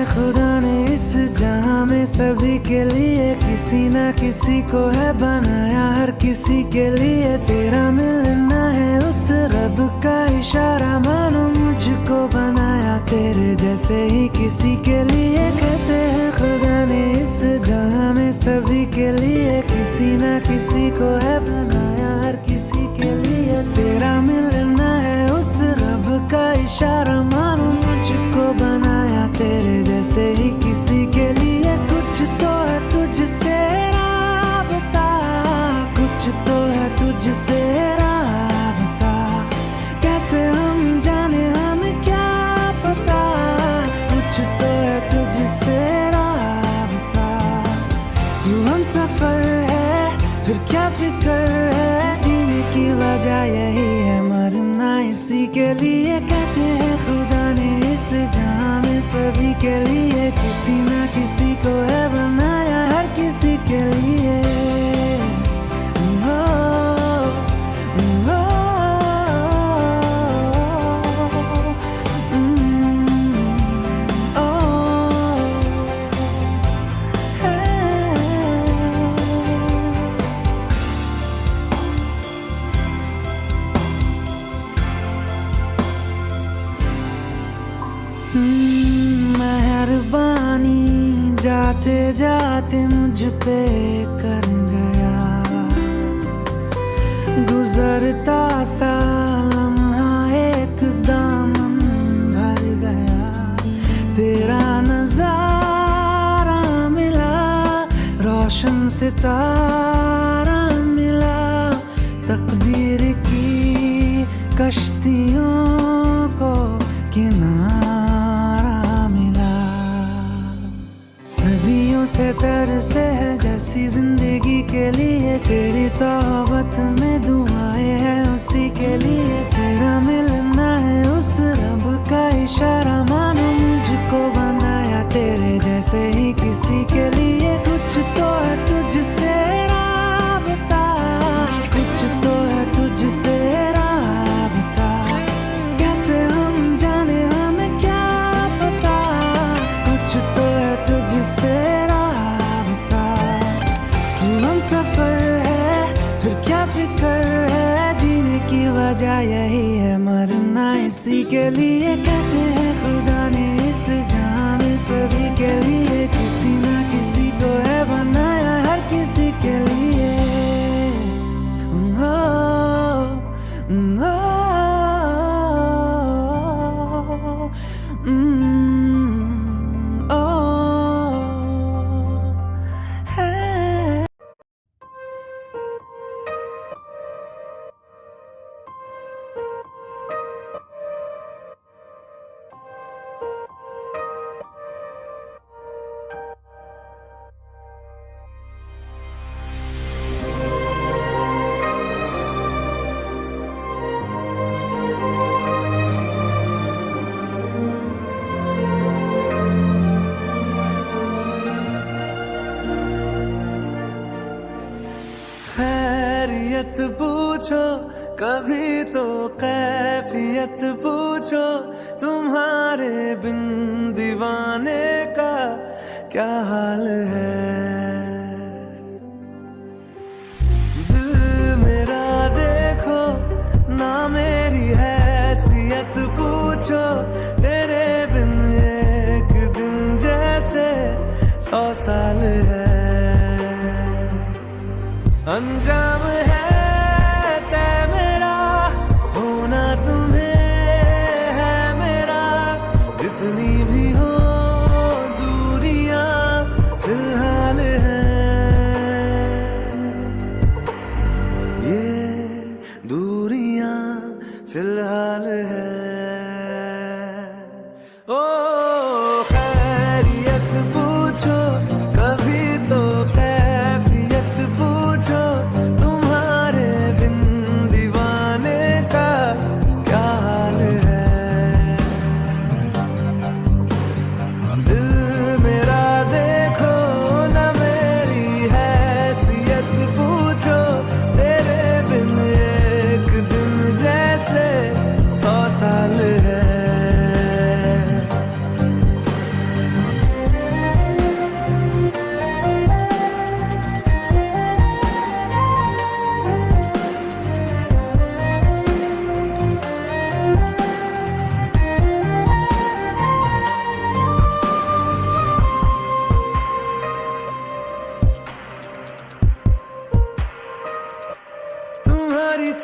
खुदा ने इस जहां में सभी के लिए किसी ना किसी को है बनाया, हर किसी के लिए तेरा मिलना है उस रब का इशारा, मानो मुझको बनाया तेरे जैसे ही किसी के लिए। कहते हैं खुदा ने इस जहां में सभी के लिए किसी ना किसी को है बनाया, हर किसी के लिए तेरा मिलना है उस रब का इशारा, मानो मुझको बनाया तेरे जैसे ही किसी के लिए। कुछ तो है तुझसे राबता, कुछ तो है तुझसे राबता, कैसे हम जाने हमें क्या पता, कुछ तो है तुझसे राबता। तू हम सफर है फिर क्या फिक्र है, जीने की वजह यही है मरना इसी के लिए। कहते हैं खुदा ने इस जहां में सभी के लिए किसी ना किसी को है बनाया, हर किसी के लिए। मेहरबानी जाते जाते मुझ पे कर गया, गुजरता सा लम्हा एक दामन भर गया, तेरा नजारा मिला, रोशन सितारा मिला, तकदीर की कश्तियों को किनारा मिला। सदियों से तरसे है जैसी जिंदगी के लिए, तेरी सोहबत में दुआएं हैं उसी के लिए, तेरा मिलना है उस रब का इशारा, मानो मुझको बनाया तेरे जैसे ही किसी के लिए। कुछ तो है तुझसे राबता, कुछ तो है तुझसे राबता, कैसे हम जाने हमें क्या पता, कुछ तो है तुझसे राबता। तू हम सफर है फिर क्या फिक्र है, जीने की वजह यही है मरना इसी के लिए। कहते हैं खुदा ने इस जहां में सभी के लिए किसी ना किसी को है बनाया, हर किसी के लिए। खैरियत पूछो कभी तो कैफियत पूछो, तुम्हारे बिन दीवाने का क्या हाल है। दिल मेरा देखो ना मेरी हैसियत पूछो, तेरे बिन एक दिन जैसे 100 साल है। अंजाम है तय मेरा होना तुम्हें है मेरा, जितनी भी हो दूरियां फिलहाल हैं, ये दूरियां फिलहाल हैं। ओ खैरियत पूछो कभी तो कैफियत पूछो, तुम्हारे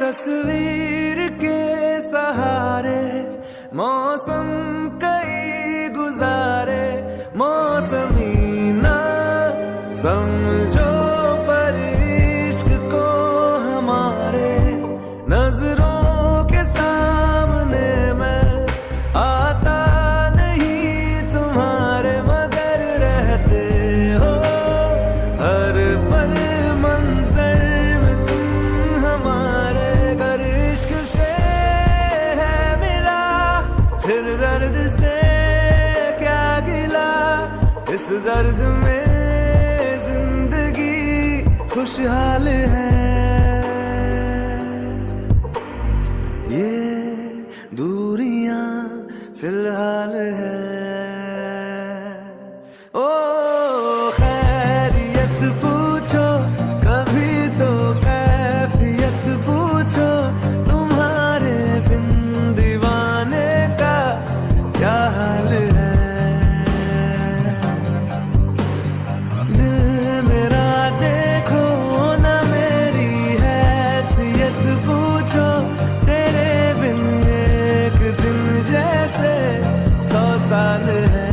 तस्वीर के सहारे मौसम कई गुजारे, मौसमी ना समझो पर इश्क को हमारे, नजरों के सामने मैं आता नहीं तुम्हारे, मगर रहते हो हर पल मंजर में तुम हमारे। अगर इश्क से है मिला फिर दर्द से क्या गिला, इस दर्द में जिंदगी खुशहाल है। ये दूरियां फिलहाल है। ओ खैरियत पूछो कभी तो कैफियत पूछो, तुम्हारे बिन दीवाने का क्या हाल है। दिल मेरा देखो ना मेरी हैसियत पूछो, तेरे बिन एक दिन जैसे 100 साल है।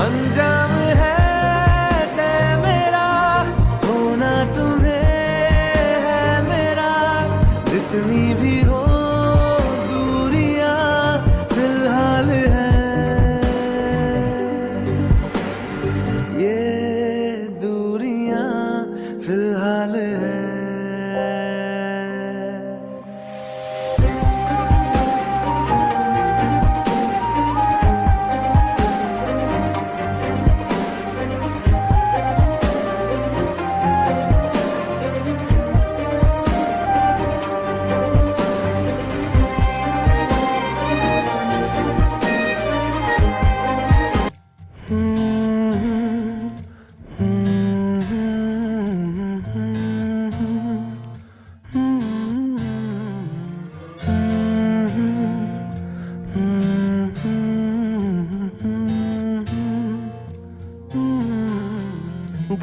अंजाम है तय मेरा होना तुम्हें है मेरा, जितनी भी हो दूरियां फिलहाल है। ये दूरियां फिलहाल है।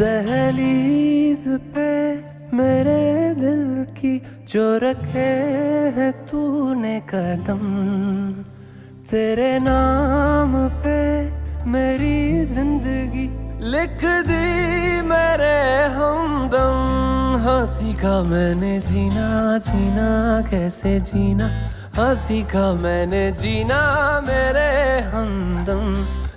दहलीज पे मेरे दिल की जो रखे है तूने कदम, तेरे नाम पे मेरी जिंदगी लिख दी मेरे हमदम। हाँ सीखा मैंने जीना, जीना कैसे जीना, हाँ सीखा मैंने जीना मेरे हमदम।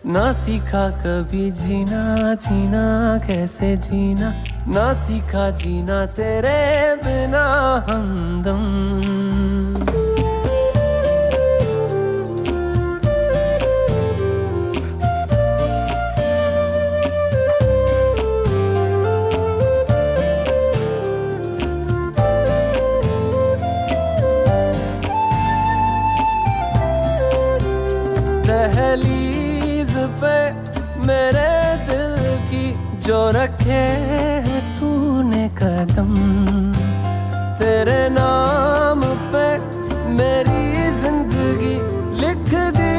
ना सीखा कभी जीना, जीना कैसे जीना, ना सीखा जीना तेरे बिना हमदम। दहलीज पे मेरे दिल की जो रखे है तूने कदम, तेरे नाम पे मेरी जिंदगी लिख दी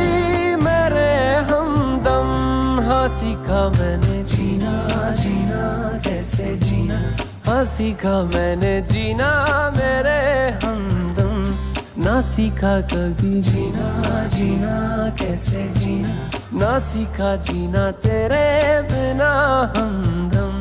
मेरे हमदम। हाँ सीखा मैंने जीना, जीना कैसे जीना, हाँ सीखा मैंने जीना मेरे हमदम। ना सीखा कभी जीना, जीना कैसे जीना, ना सीखा जीना तेरे बिना हमदम।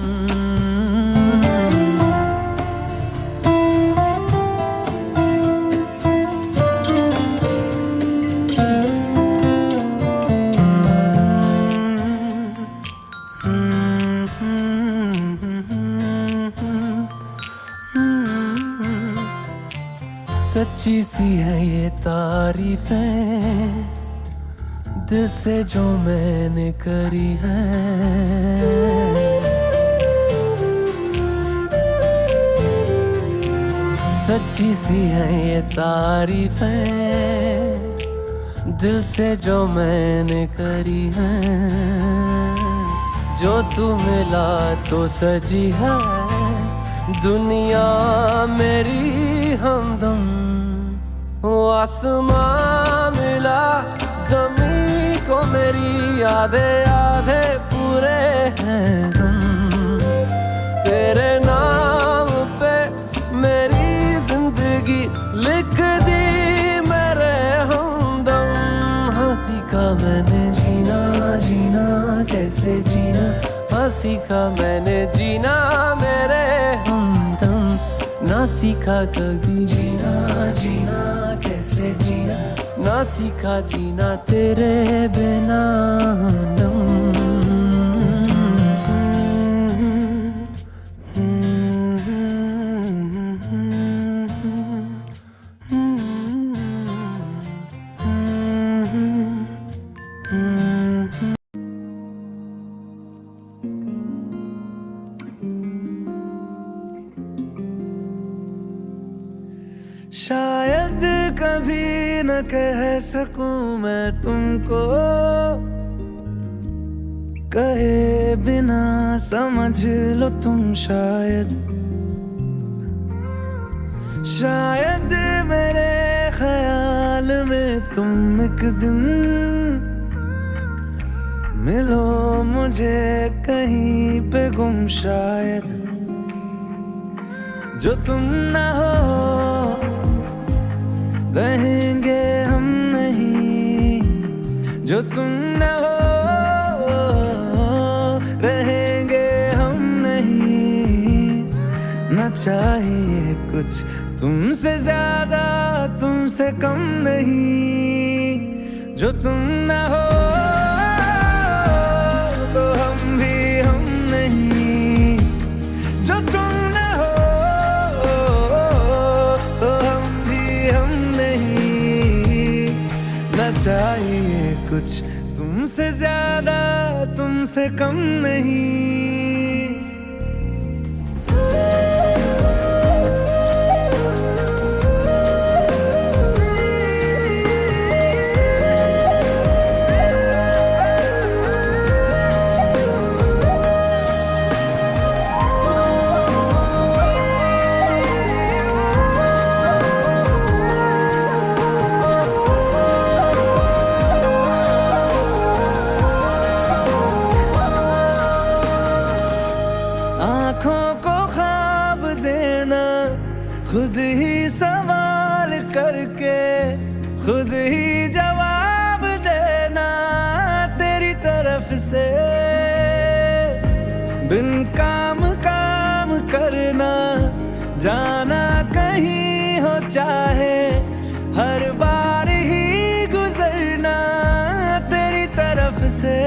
सच्ची सी है ये तारीफें दिल से जो मैंने करी है, सच्ची सी है ये तारीफें दिल से जो मैंने करी है। जो तू मिला तो सजी है दुनिया मेरी हमदम। वो आसमां मिला ज़मीं को मेरी आधे आधे पूरे हैं हम। तेरे नाम पे कैसे जीना, हाँ सीखा मैंने जीना मेरे हमदम, ना सीखा कभी जीना, जीना कैसे जीना, ना सीखा जीना तेरे बिना हमदम। शायद कभी न कह सकूं मैं तुमको, कहे बिना समझ लो तुम शायद, शायद मेरे ख्याल में तुम एक दिन मिलो मुझे कहीं पे गुम, शायद जो तुम ना हो रहेंगे हम नहीं, जो तुम न हो रहेंगे हम नहीं, न चाहिए कुछ तुमसे ज्यादा तुमसे कम नहीं, जो तुम न हो तो हम भी हम नहीं, जो तुम न हो तो हम भी हम नहीं, न चाहिए कुछ तुमसे ज्यादा तुमसे कम नहीं। आँखों को ख्वाब देना खुद ही सवाल करके, खुद ही जवाब देना तेरी तरफ से, बिन काम काम करना जाना कहीं हो चाहे, हर बार ही गुजरना तेरी तरफ से,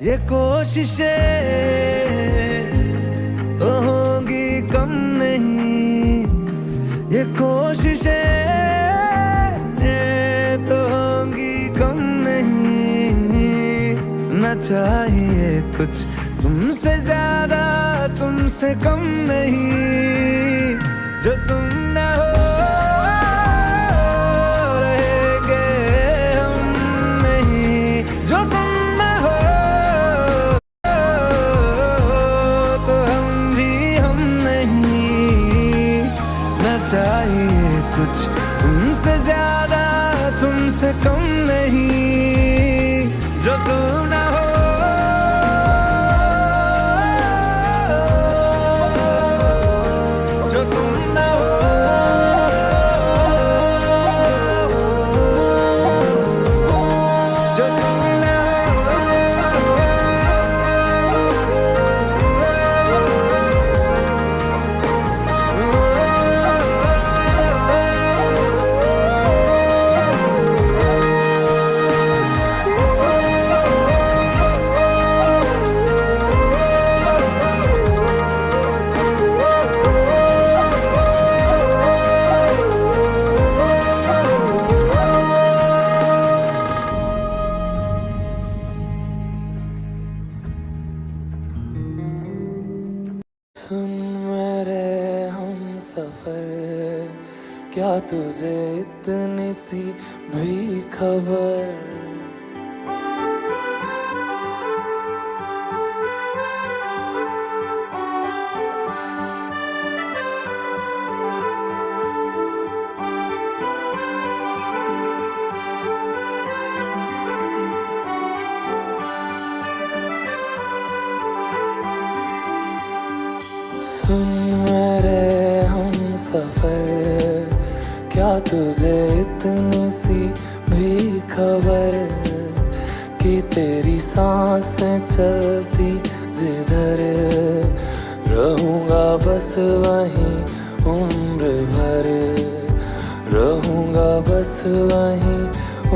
ये कोशिशें तो होंगी कम नहीं, ये कोशिशें तो होंगी कम नहीं, न चाहिए कुछ तुमसे ज्यादा तुमसे कम नहीं, जो तुम न हो रहेंगे हम नहीं, जो तुम चाहिए कुछ तुमसे ज्यादा तुमसे कम नहीं, जो तुम ना हो जो तुम ना हो, जो तुम ना सुन मेरे हम सफर, क्या तुझे इतनी सी भी खबर, सुन मेरे हम सफर, क्या तुझे इतनी सी भी खबर कि तेरी सांसें चलती जिधर, रहूंगा बस वहीं उम्र भर, रहूंगा बस वहीं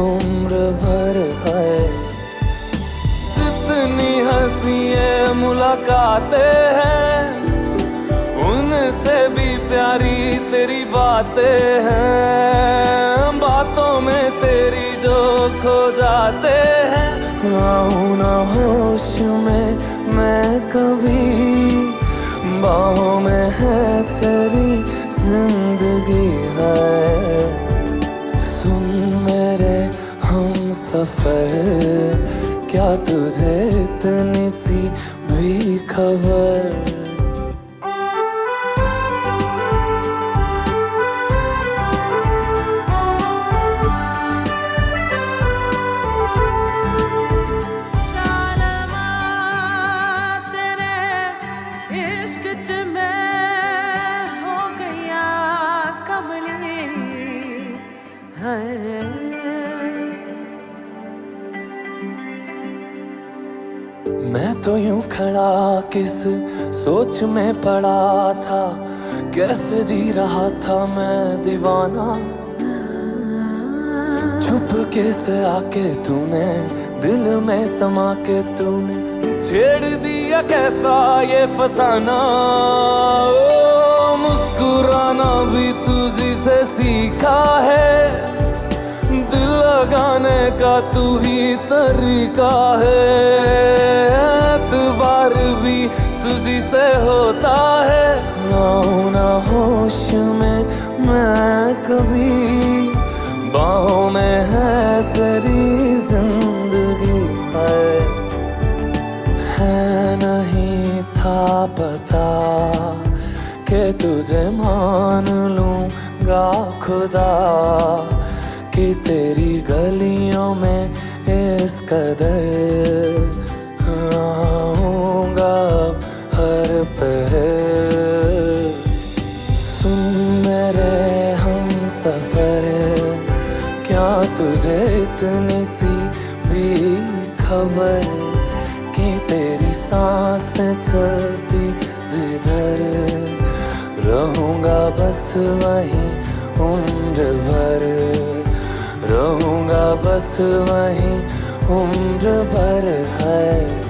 उम्र भर है। जितनी हंसी ये मुलाकातें हैं, उनसे भी प्यारी तेरी बातें हैं। बातों में तेरी जो खो जाते हैं, आऊं ना होश में मैं कभी, बाहों में है तेरी जिंदगी है। सुन मेरे हम सफर, क्या तुझे इतनी सी भी खबर? मैं तो यूं खड़ा किस सोच में पड़ा था, कैसे जी रहा था मैं दीवाना। छुप के से आके तूने दिल में समा के तूने छेड़ दिया कैसा ये फसाना। ओ मुस्कुराना भी तुझी से सीखा है, दिल लगाने का तू ही तरीका है। एतबार भी तुझी से होता है, आऊं ना होश में मैं कभी, बाहों में है तेरी जिंदगी है। नहीं था पता कि तुझे मान लूंगा खुदा, कि तेरी गलियों में इस कदर आऊंगा हर पहर। सुन मेरे हम सफर, क्या तुझे इतनी सी भी खबर, कि तेरी सांसें चलती जिधर, रहूंगा बस वहीं उम्र भर, रहूंगा बस वहीं उम्र भर है।